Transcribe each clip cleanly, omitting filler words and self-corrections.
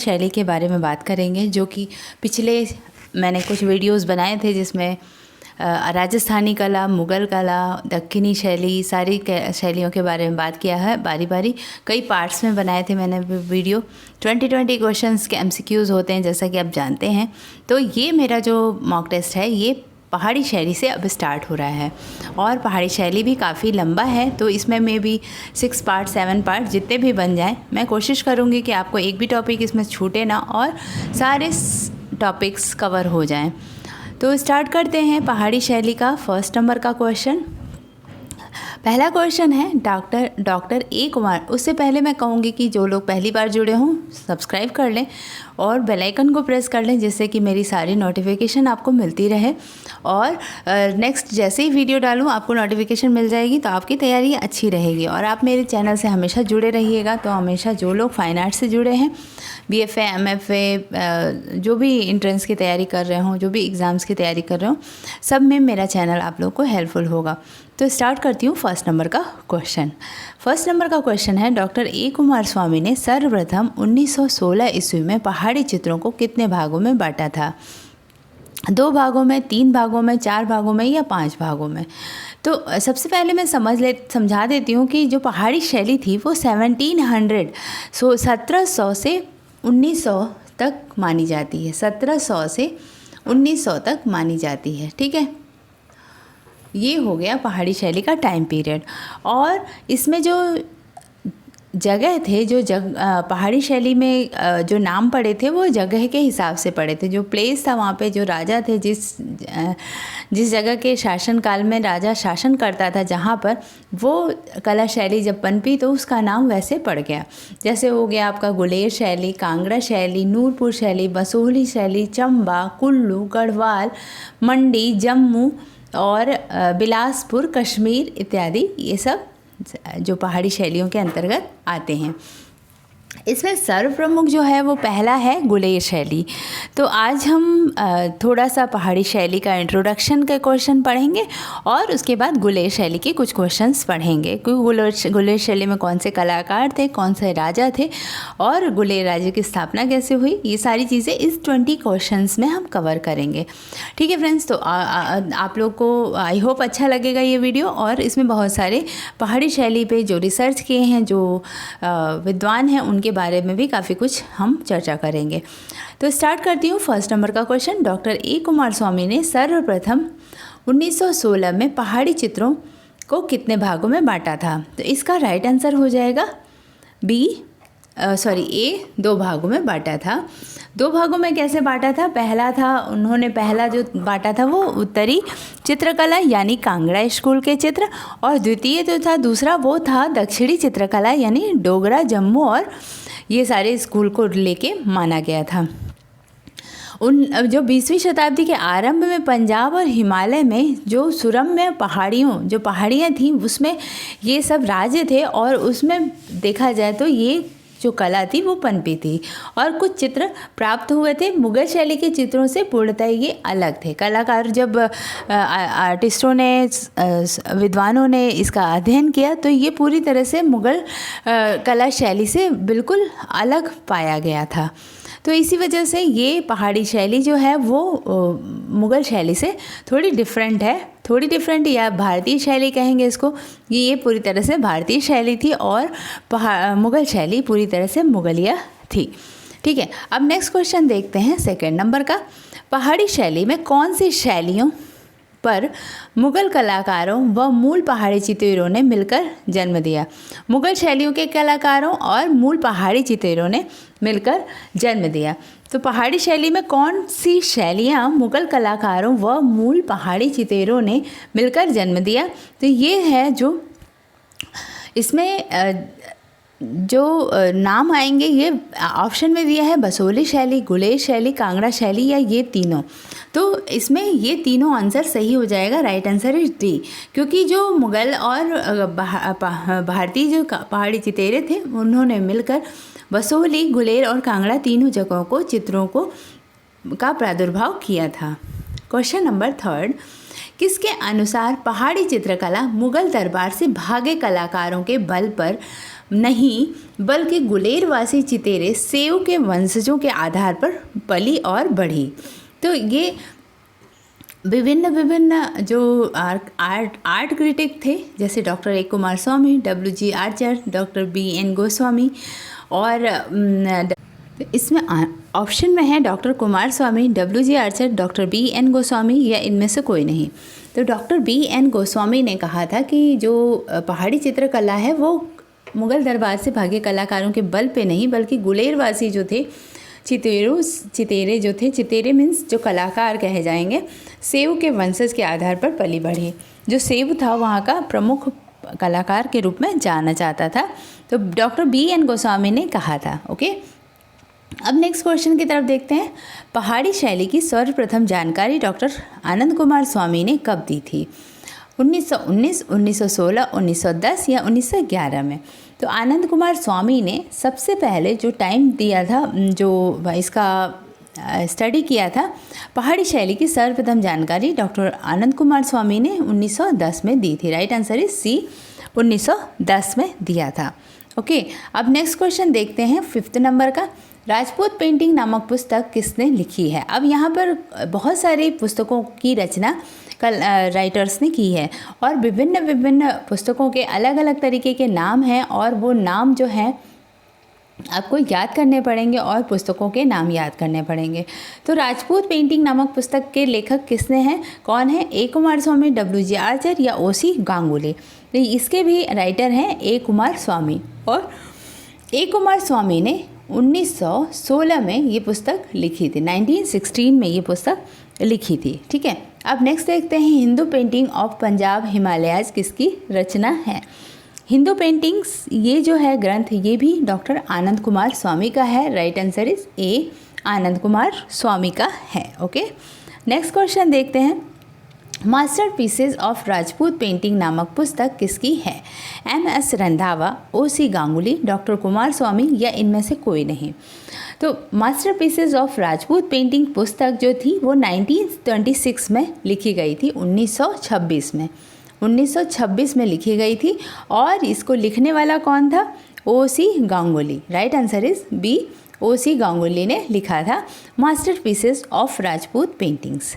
शैली के बारे में बात करेंगे, जो कि पिछले मैंने कुछ वीडियोस बनाए थे जिसमें राजस्थानी कला, मुग़ल कला, दक्षिणी शैली, सारी शैलियों के बारे में बात किया है। बारी बारी कई पार्ट्स में बनाए थे मैंने वीडियो। 20 क्वेश्चंस के MCQs होते हैं, जैसा कि आप जानते हैं। तो ये मेरा जो मॉक टेस्ट है ये पहाड़ी शैली से अब स्टार्ट हो रहा है, और पहाड़ी शैली भी काफ़ी लंबा है, तो इसमें मे भी 6 पार्ट 7 पार्ट जितने भी बन जाएं, मैं कोशिश करूँगी कि आपको एक भी टॉपिक इसमें छूटे ना और सारे टॉपिक्स कवर हो जाएं। तो स्टार्ट करते हैं पहाड़ी शैली का। फर्स्ट नंबर का क्वेश्चन, पहला क्वेश्चन है डॉक्टर ए कुमार। उससे पहले मैं कहूँगी कि जो लोग पहली बार जुड़े हों सब्सक्राइब कर लें और बेल आइकन को प्रेस कर लें, जिससे कि मेरी सारी नोटिफिकेशन आपको मिलती रहे, और नेक्स्ट जैसे ही वीडियो डालूँ आपको नोटिफिकेशन मिल जाएगी, तो आपकी तैयारी अच्छी रहेगी। और आप मेरे चैनल से हमेशा जुड़े रहिएगा। तो हमेशा जो लोग फाइन आर्ट से जुड़े हैं, BFA MFA, जो भी एंट्रेंस की तैयारी कर रहे हों, जो भी एग्ज़ाम्स की तैयारी कर रहे हों, सब में मेरा चैनल आप लोग को हेल्पफुल होगा। तो स्टार्ट करती हूँ फर्स्ट नंबर का क्वेश्चन। फर्स्ट नंबर का क्वेश्चन है, डॉक्टर ए कुमार स्वामी ने सर्वप्रथम 1916 ईस्वी में पहाड़ी चित्रों को कितने भागों में बांटा था? 2 भागों में, 3 भागों में, 4 भागों में या 5 भागों में? तो सबसे पहले मैं समझा देती हूँ कि जो पहाड़ी शैली थी वो 1700 से 1900 तक मानी जाती है। 1700 से 1900 तक मानी जाती है, ठीक है। ये हो गया पहाड़ी शैली का टाइम पीरियड। और इसमें जो जगह थे, पहाड़ी शैली में जो नाम पड़े थे वो जगह के हिसाब से पड़े थे। जो प्लेस था वहाँ पे जो राजा थे, जिस जगह के शासनकाल में राजा शासन करता था, जहाँ पर वो कला शैली जब पनपी तो उसका नाम वैसे पड़ गया। जैसे हो गया आपका गुलेर शैली, कांगड़ा शैली, नूरपुर शैली, बसोहली शैली, चंबा, कुल्लू, गढ़वाल, मंडी, जम्मू और बिलासपुर, कश्मीर इत्यादि, ये सब जो पहाड़ी शैलियों के अंतर्गत आते हैं। इसमें सर्वप्रमुख जो है वो पहला है गुलेर शैली। तो आज हम थोड़ा सा पहाड़ी शैली का इंट्रोडक्शन के क्वेश्चन पढ़ेंगे और उसके बाद गुलेर शैली के कुछ क्वेश्चंस पढ़ेंगे, क्योंकि गुलेर शैली में कौन से कलाकार थे, कौन से राजा थे और गुलेर राज्य की स्थापना कैसे हुई, ये सारी चीज़ें इस 20 क्वेश्चंस में हम कवर करेंगे। ठीक है फ्रेंड्स, तो आप लोग को आई होप अच्छा लगेगा ये वीडियो। और इसमें बहुत सारे पहाड़ी शैली पे जो रिसर्च किए हैं, जो विद्वान हैं, उनके बारे में भी काफ़ी कुछ हम चर्चा करेंगे। तो स्टार्ट करती हूँ फर्स्ट नंबर का क्वेश्चन। डॉक्टर ए कुमार स्वामी ने सर्वप्रथम 1916 में पहाड़ी चित्रों को कितने भागों में बांटा था? तो इसका राइट आंसर हो जाएगा ए, 2 भागों में बांटा था। 2 भागों में कैसे बांटा था? उन्होंने पहला जो बांटा था वो उत्तरी चित्रकला यानी कांगड़ा स्कूल के चित्र, और द्वितीय जो था दूसरा वो था दक्षिणी चित्रकला यानी डोगरा, जम्मू और ये सारे स्कूल को लेके माना गया था। जो 20वीं शताब्दी के आरंभ में पंजाब और हिमालय में जो सुरम्य पहाड़ियाँ थीं, उसमें ये सब राज्य थे, और उसमें देखा जाए तो ये जो कला थी वो पनपी थी और कुछ चित्र प्राप्त हुए थे। मुग़ल शैली के चित्रों से पूर्णतः ये अलग थे। कलाकार जब आर्टिस्टों ने, विद्वानों ने इसका अध्ययन किया तो ये पूरी तरह से मुग़ल कला शैली से बिल्कुल अलग पाया गया था। तो इसी वजह से ये पहाड़ी शैली जो है वो मुग़ल शैली से थोड़ी डिफरेंट या भारतीय शैली कहेंगे इसको। ये पूरी तरह से भारतीय शैली थी और मुग़ल शैली पूरी तरह से मुग़लिया थी। ठीक है, अब नेक्स्ट क्वेश्चन देखते हैं सेकंड नंबर का। पहाड़ी शैली में कौन सी शैलियों पर मुग़ल कलाकारों व मूल पहाड़ी चित्रों ने मिलकर जन्म दिया? मुग़ल शैलियों के कलाकारों और मूल पहाड़ी चित्रों ने मिलकर जन्म दिया। तो पहाड़ी शैली में कौन सी शैलियाँ मुग़ल कलाकारों व मूल पहाड़ी चित्रों ने मिलकर जन्म दिया? तो ये है जो इसमें जो नाम आएंगे, ये ऑप्शन में दिया है बसोहली शैली, गुलेर शैली, कांगड़ा शैली या ये तीनों। तो इसमें ये तीनों आंसर सही हो जाएगा। राइट आंसर इज डी, क्योंकि जो मुग़ल और भारतीय जो पहाड़ी चितेरे थे उन्होंने मिलकर बसोहली, गुलेर और कांगड़ा तीनों जगहों को चित्रों का प्रादुर्भाव किया था। क्वेश्चन नंबर 3, किसके अनुसार पहाड़ी चित्रकला मुगल दरबार से भागे कलाकारों के बल पर नहीं बल्कि गुलेरवासी चितेरे सेव के वंशजों के आधार पर पली और बढ़ी। तो ये विभिन्न जो आर्ट क्रिटिक थे जैसे doctor A Kumar Swami, WG Archer, doctor BN Goswami और इसमें ऑप्शन में है डॉक्टर कुमार स्वामी, WG Archer, doctor BN Goswami या इनमें से कोई नहीं। तो डॉक्टर BN गोस्वामी ने कहा था कि जो पहाड़ी चित्रकला है वो मुग़ल दरबार से भागे कलाकारों के बल पे नहीं बल्कि गुलेरवासी जो थे चितेरे जो थे, चितेरे मीन्स जो कलाकार कहे जाएंगे, सेव के वंशज के आधार पर पली बढ़ी। जो सेव था वहाँ का प्रमुख कलाकार के रूप में जाना जाता था। तो डॉक्टर BN गोस्वामी ने कहा था। ओके, अब नेक्स्ट क्वेश्चन की तरफ देखते हैं। पहाड़ी शैली की सर्वप्रथम जानकारी डॉक्टर आनंद कुमार स्वामी ने कब दी थी? 1919, 1916, 1910 या 1911 में। तो आनंद कुमार स्वामी ने सबसे पहले जो टाइम दिया था, जो इसका स्टडी किया था, पहाड़ी शैली की सर्वप्रथम जानकारी डॉक्टर आनंद कुमार स्वामी ने 1910 में दी थी। राइट आंसर इज C, 1910 में दिया था। ओके, अब नेक्स्ट क्वेश्चन देखते हैं 5th नंबर का। राजपूत पेंटिंग नामक पुस्तक किसने लिखी है? अब यहाँ पर बहुत सारी पुस्तकों की रचना राइटर्स ने की है और विभिन्न पुस्तकों के अलग अलग तरीके के नाम हैं और वो नाम जो हैं आपको याद करने पड़ेंगे और पुस्तकों के नाम याद करने पड़ेंगे। तो राजपूत पेंटिंग नामक पुस्तक के लेखक किसने हैं, कौन है? A Kumar Swami, WG Archer या OC गांगुली। तो इसके भी राइटर हैं A कुमार स्वामी और A कुमार स्वामी ने 1916 में ये पुस्तक लिखी थी। 1916 में ये पुस्तक लिखी थी। ठीक है, अब नेक्स्ट देखते हैं हिंदू पेंटिंग ऑफ पंजाब हिमालयाज किसकी रचना है? हिंदू पेंटिंग्स ये जो है ग्रंथ ये भी डॉक्टर आनंद कुमार स्वामी का है। Right answer is A, Anand Kumar स्वामी का है। ओके, नेक्स्ट क्वेश्चन देखते हैं। मास्टरपीसेस ऑफ राजपूत पेंटिंग नामक पुस्तक किसकी है? MS Randhawa, OC Ganguly, doctor Coomaraswamy या इनमें से कोई नहीं। तो मास्टरपीसेस ऑफ राजपूत पेंटिंग पुस्तक जो थी वो 1926 में लिखी गई थी। 1926 में लिखी गई थी और इसको लिखने वाला कौन था? OC Ganguly. Right answer is B, OC Ganguly ने लिखा था masterpieces of Rajput paintings.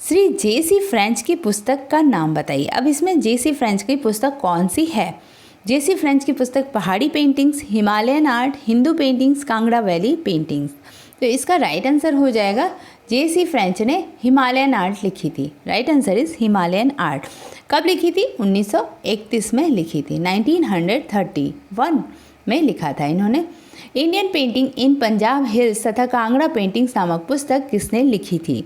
Shri JC French की पुस्तक का नाम बताइए। अब इसमें JC फ्रेंच की पुस्तक कौन सी है? JC फ्रेंच की पुस्तक पहाड़ी paintings, Himalayan art, Hindu paintings, Kangra valley paintings. तो इसका राइट आंसर हो जाएगा JC फ्रेंच ने हिमालयन आर्ट लिखी थी। Right answer is Himalayan art. कब लिखी थी? 1931 में लिखी थी। 1931 में लिखा था इन्होंने। Indian painting in Punjab hills तथा कांगड़ा पेंटिंग्स नामक पुस्तक किसने लिखी थी?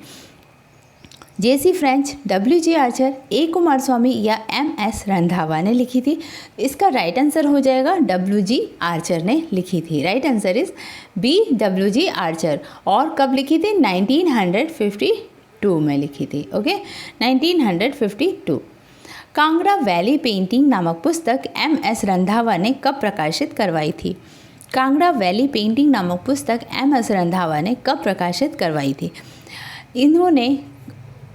JC French, WG Archer, A Coomaraswamy या MS रंधावा ने लिखी थी। इसका राइट आंसर हो जाएगा WG आर्चर ने लिखी थी। Right answer is B, WG Archer. और कब लिखी थी? 1952 में लिखी थी। ओके, 1952। कांगड़ा वैली पेंटिंग नामक पुस्तक MS रंधावा ने कब प्रकाशित करवाई थी? कांगड़ा वैली पेंटिंग नामक पुस्तक MS रंधावा ने कब प्रकाशित करवाई थी? इन्होंने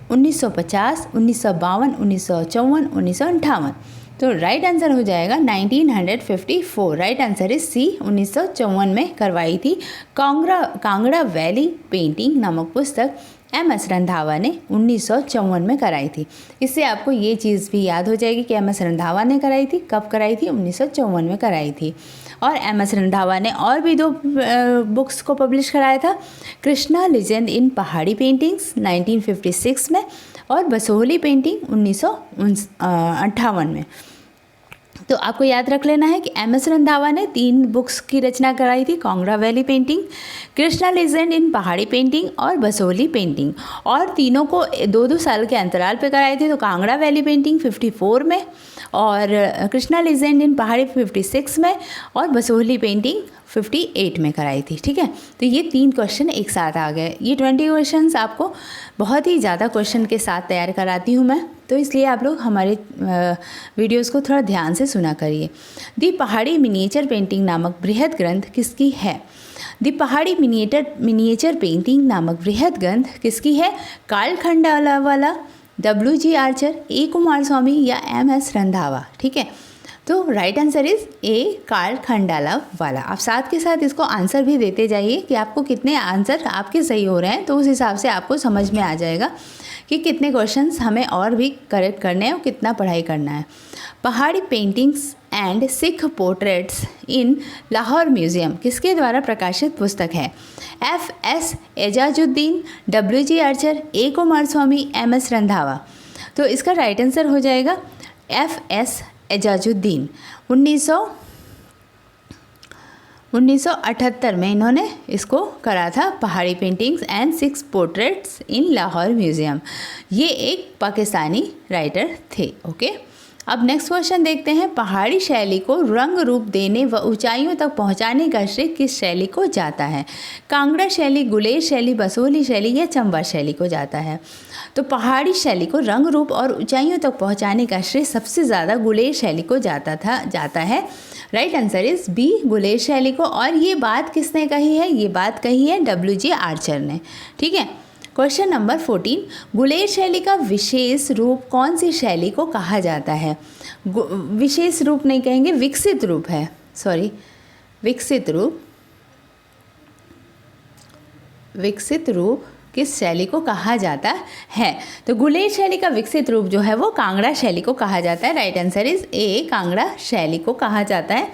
1950, 1952, 1954, 1958। तो राइट आंसर हो जाएगा 1954। राइट आंसर इज C, 1954 में करवाई थी कांगड़ा वैली पेंटिंग नामक पुस्तक MS रंधावा ने 1954 में कराई थी। इससे आपको ये चीज़ भी याद हो जाएगी कि MS रंधावा ने कराई थी। कब कराई थी? 1954 में कराई थी। और MS रंधावा ने और भी 2 बुक्स को पब्लिश कराया था। कृष्णा लीजेंड इन पहाड़ी पेंटिंग्स 1956 में और बसोहली पेंटिंग 1958 में। तो आपको याद रख लेना है कि MS रंधावा ने 3 बुक्स की रचना कराई थी, Kangra valley painting, Krishna legend in Pahari painting और बसोहली पेंटिंग। और तीनों को 2-2 साल के अंतराल पे कराई थी। तो कांगड़ा वैली पेंटिंग 54 में और कृष्णा लीजेंड इन पहाड़ी 56 में और बसोहली पेंटिंग 58 में कराई थी। ठीक है, तो ये 3 क्वेश्चन एक साथ आ गए। ये 20 क्वेश्चंस आपको बहुत ही ज़्यादा क्वेश्चन के साथ तैयार कराती हूँ मैं, तो इसलिए आप लोग हमारे वीडियोस को थोड़ा ध्यान से सुना करिए। दी पहाड़ी मिनिएचर पेंटिंग नामक बृहद ग्रंथ किसकी है? दी पहाड़ी मिनिएचर पेंटिंग नामक बृहद ग्रंथ किसकी है? कार्ल खंडाला वाला, WG आर्चर, A कुमारस्वामी या MS रंधावा। ठीक है, तो right answer is A Karl Khandalavala. आप साथ के साथ इसको आंसर भी देते जाइए कि आपको कितने आंसर आपके सही हो रहे हैं, तो उस हिसाब से आपको समझ में आ जाएगा कि कितने क्वेश्चंस हमें और भी करेक्ट करने हैं और कितना पढ़ाई करना है। Pahari paintings and Sikh portraits in Lahore museum किसके द्वारा प्रकाशित पुस्तक है? FS Ejazuddin, WG Archer, A Coomaraswamy, MS Randhawa. तो इसका राइट आंसर हो जाएगा FS एजाजुद्दीन। 1978 में इन्होंने इसको करा था, पहाड़ी paintings and six portraits in Lahore museum. ये एक पाकिस्तानी राइटर थे। ओके, अब नेक्स्ट क्वेश्चन देखते हैं। पहाड़ी शैली को रंग रूप देने व ऊंचाइयों तक पहुंचाने का श्रेय किस शैली को जाता है? कांगड़ा शैली, गुलेर शैली, बसोहली शैली या चंबा शैली को जाता है? तो पहाड़ी शैली को रंग रूप और ऊंचाइयों तक पहुंचाने का श्रेय सबसे ज़्यादा गुलेर शैली को जाता है। Right answer is B Guler शैली को। और ये बात किसने कही है? ये बात कही है WG आर्चर ने। ठीक है, क्वेश्चन नंबर 14, गुलेर शैली का विशेष रूप कौन सी शैली को कहा जाता है? विशेष रूप नहीं कहेंगे, विकसित रूप है, सॉरी, विकसित रूप किस शैली को कहा जाता है? तो गुलेर शैली का विकसित रूप जो है वो कांगड़ा शैली को कहा जाता है। Right answer is A Kangra शैली को कहा जाता है।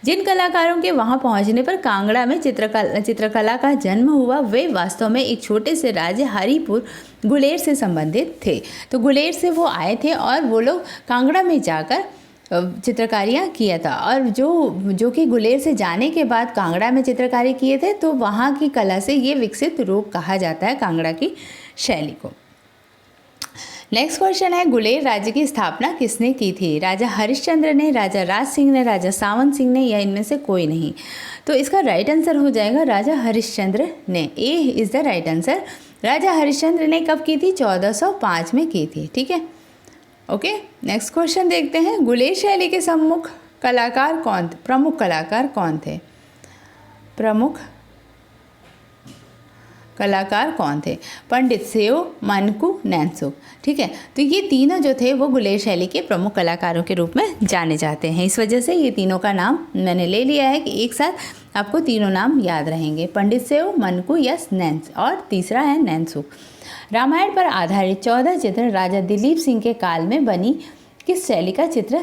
जिन कलाकारों के वहां पहुंचने पर कांगड़ा में चित्रकला का जन्म हुआ, वे वास्तव में एक छोटे से राज्य हरिपुर गुलेर से संबंधित थे। तो गुलेर से वो आए थे और वो लोग कांगड़ा में जाकर चित्रकारियाँ किया था, और जो कि गुलेर से जाने के बाद कांगड़ा में चित्रकारी किए थे, तो वहाँ की कला से ये विकसित रूप कहा जाता है कांगड़ा की शैली को। नेक्स्ट क्वेश्चन है, गुलेर राज्य की स्थापना किसने की थी? राजा हरिश्चंद्र ने, राजा राज सिंह ने, राजा सावंत सिंह ने या इनमें से कोई नहीं? तो इसका राइट आंसर हो जाएगा राजा हरिश्चंद्र ने। A is the right answer. Raja Harishchandra ने कब की थी? 1405 में की थी। ठीक है, ओके, नेक्स्ट क्वेश्चन देखते हैं। गुलेर शैली के प्रमुख कलाकार कौन थे? पंडित सेओ, मनकू, नैनसुख। ठीक है, तो ये तीनों जो थे वो गुलेर शैली के प्रमुख कलाकारों के रूप में जाने जाते हैं। इस वजह से ये तीनों का नाम मैंने ले लिया है कि एक साथ आपको तीनों नाम याद रहेंगे, पंडित सेओ, मनकू या नैन्स, और तीसरा है नैनसुख। रामायण पर आधारित 14 चित्र राजा दिलीप सिंह के काल में बनी किस शैली का चित्र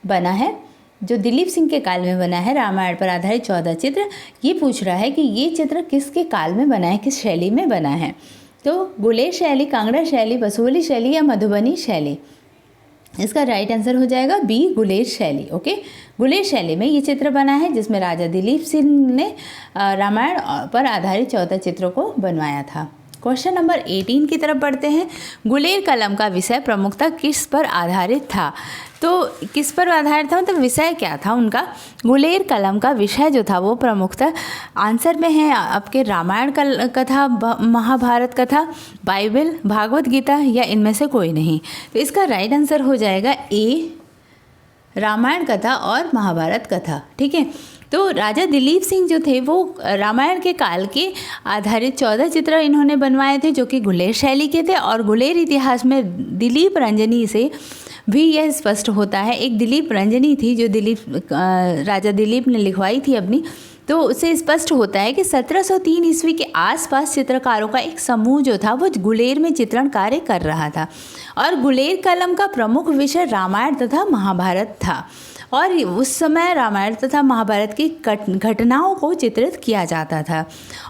बना है? जो दिलीप सिंह के काल में बना है रामायण पर आधारित 14 चित्र, ये पूछ रहा है कि ये चित्र किसके काल में बना है, किस शैली में बना है? तो गुलेर शैली, कांगड़ा शैली, बसोहली शैली या मधुबनी शैली? इसका राइट आंसर हो जाएगा B गुलेर शैली। ओके, गुलेर शैली में ये चित्र बना है जिसमें राजा दिलीप सिंह ने रामायण पर आधारित 14 चित्रों को बनवाया था। क्वेश्चन नंबर 18 की तरफ बढ़ते हैं। गुलेर कलम का विषय प्रमुखतः किस पर आधारित था? तो किस पर आधारित था, मतलब विषय क्या था उनका? गुलेर कलम का विषय जो था वो प्रमुखतः आंसर में है आपके रामायण कथा, महाभारत कथा, बाइबल, भागवत गीता या इनमें से कोई नहीं? तो इसका राइट आंसर हो जाएगा A रामायण कथा और महाभारत कथा। ठीक है, तो राजा दिलीप सिंह जो थे वो रामायण के काल के आधारित 14 चित्र इन्होंने बनवाए थे जो कि गुलेर शैली के थे। और गुलेर इतिहास में दिलीप रंजनी से भी यह स्पष्ट होता है, एक दिलीप रंजनी थी जो राजा दिलीप ने लिखवाई थी अपनी, तो उससे स्पष्ट होता है कि 1703 ईस्वी के आसपास चित्रकारों का एक समूह जो था वो गुलेर में चित्रण कार्य कर रहा था, और गुलेर कलम का प्रमुख विषय रामायण तथा महाभारत था, और उस समय रामायण तथा महाभारत की घटनाओं को चित्रित किया जाता था,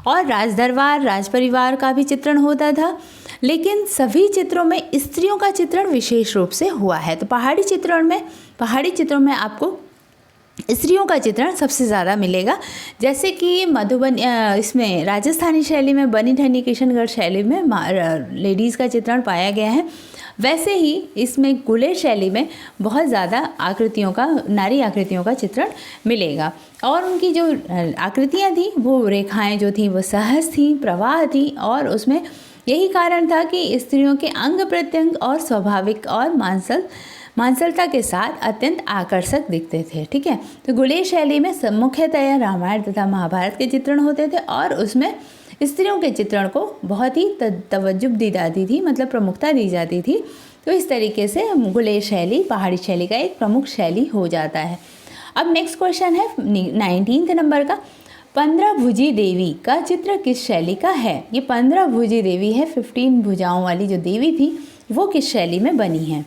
और राजदरबार, राजपरिवार का भी चित्रण होता था। लेकिन सभी चित्रों में स्त्रियों का चित्रण विशेष रूप से हुआ है। तो पहाड़ी चित्रों में आपको स्त्रियों का चित्रण सबसे ज़्यादा मिलेगा, जैसे कि मधुबनी, इसमें राजस्थानी शैली में, बनी ठनी किशनगढ़ शैली में लेडीज़ का चित्रण पाया गया है। वैसे ही इसमें गुलेर शैली में बहुत ज़्यादा नारी आकृतियों का चित्रण मिलेगा, और उनकी जो आकृतियाँ थी वो रेखाएं जो थी वो सहज थी, प्रवाह थी, और उसमें यही कारण था कि स्त्रियों के अंग प्रत्यंग और स्वाभाविक और मांसलता के साथ अत्यंत आकर्षक दिखते थे। ठीक है, तो गुलेर शैली में मुख्यतया रामायण तथा महाभारत के चित्रण होते थे, और उसमें स्त्रियों के चित्रण को बहुत ही तवज्जो दी जाती थी, मतलब प्रमुखता दी जाती थी। तो इस तरीके से गुलेर शैली पहाड़ी शैली का एक प्रमुख शैली हो जाता है। अब नेक्स्ट क्वेश्चन है 19 नंबर का, 15 भुजी देवी का चित्र किस शैली का है? ये 15 भुजी देवी है, 15 भुजाओं वाली जो देवी थी वो किस शैली में बनी है?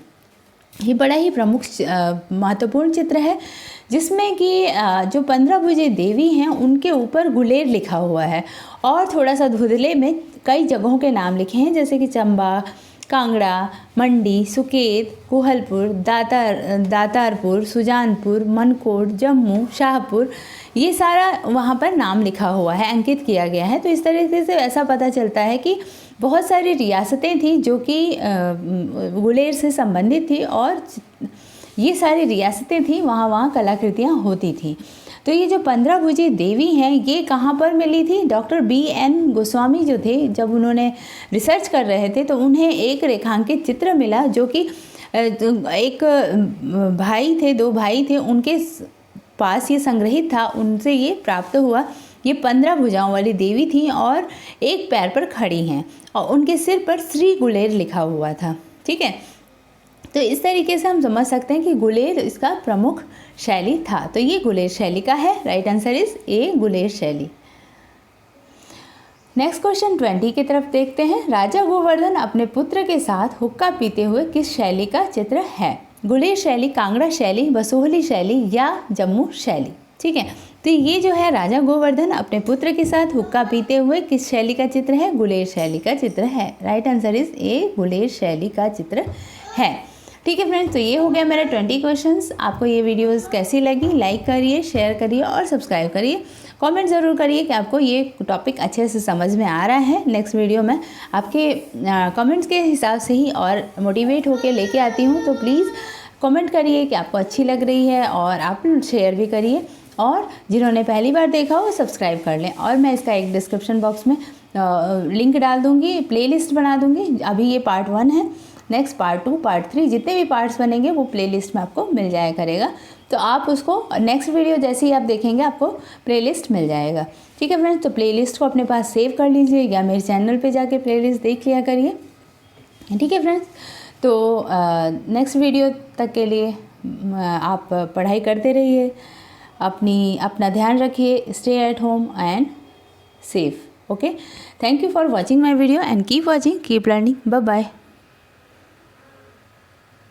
ये बड़ा ही प्रमुख महत्वपूर्ण चित्र है, जिसमें कि जो 15 भुजी देवी हैं उनके ऊपर गुलेर लिखा हुआ है और थोड़ा सा धुंधले में कई जगहों के नाम लिखे हैं, जैसे कि चंबा, कांगड़ा, मंडी, सुकेत, कोहलपुर, दातारपुर, सुजानपुर, मनकोट, जम्मू, शाहपुर, ये सारा वहाँ पर नाम लिखा हुआ है, अंकित किया गया है। तो इस तरीके से ऐसा पता चलता है कि बहुत सारी रियासतें थी जो कि गुलेर से संबंधित थी और ये सारी रियासतें थी, वहाँ कलाकृतियाँ होती थी। तो ये जो 15 भुजी देवी हैं ये कहाँ पर मिली थी? डॉक्टर BN गोस्वामी जो थे, जब उन्होंने रिसर्च कर रहे थे तो उन्हें एक रेखांकित चित्र मिला, जो कि एक भाई थे, 2 भाई थे, उनके पास ये संग्रहित था, उनसे ये प्राप्त हुआ। ये 15 भुजाओं वाली देवी थी और एक पैर पर खड़ी हैं और उनके सिर पर श्री गुलेर लिखा हुआ था। ठीक है, तो इस तरीके से हम समझ सकते हैं कि गुलेर इसका प्रमुख शैली था। तो ये गुलेर शैली का है। Right answer is A, Guler शैली। नेक्स्ट क्वेश्चन 20 की तरफ देखते हैं। राजा गोवर्धन अपने पुत्र के साथ हुक्का पीते हुए किस शैली का चित्र है? गुलेर शैली, कांगड़ा शैली, बसोहली शैली या जम्मू शैली? ठीक है, तो ये जो है राजा गोवर्धन अपने पुत्र के साथ हुक्का पीते हुए किस शैली का चित्र है? गुलेर शैली का चित्र है। Right answer is A, Guler शैली का चित्र है। ठीक है फ्रेंड्स, तो ये हो गया मेरा 20 क्वेश्चंस। आपको ये वीडियोस कैसी लगी? लाइक करिए, शेयर करिए और सब्सक्राइब करिए। कमेंट ज़रूर करिए कि आपको ये टॉपिक अच्छे से समझ में आ रहा है। नेक्स्ट वीडियो में आपके कमेंट्स के हिसाब से ही और मोटिवेट होकर लेके आती हूँ, तो प्लीज़ कमेंट करिए कि आपको अच्छी लग रही है और आप शेयर भी करिए। और जिन्होंने पहली बार देखा हो सब्सक्राइब कर लें। और मैं इसका एक डिस्क्रिप्शन बॉक्स में लिंक डाल दूँगी, प्लेलिस्ट बना दूँगी। अभी ये पार्ट 1 है, नेक्स्ट पार्ट 2, पार्ट 3 जितने भी पार्ट्स बनेंगे वो प्लेलिस्ट में आपको मिल जाया करेगा। तो आप उसको नेक्स्ट वीडियो जैसे ही आप देखेंगे आपको प्लेलिस्ट मिल जाएगा। ठीक है फ्रेंड्स, तो प्लेलिस्ट को अपने पास सेव कर लीजिए या मेरे चैनल पे जाके प्लेलिस्ट देख लिया करिए। ठीक है फ्रेंड्स, तो नेक्स्ट वीडियो तक के लिए आप पढ़ाई करते रहिए, अपना ध्यान रखिए, stay at home and safe. Okay, thank you for watching my video and keep watching, keep learning. Bye bye.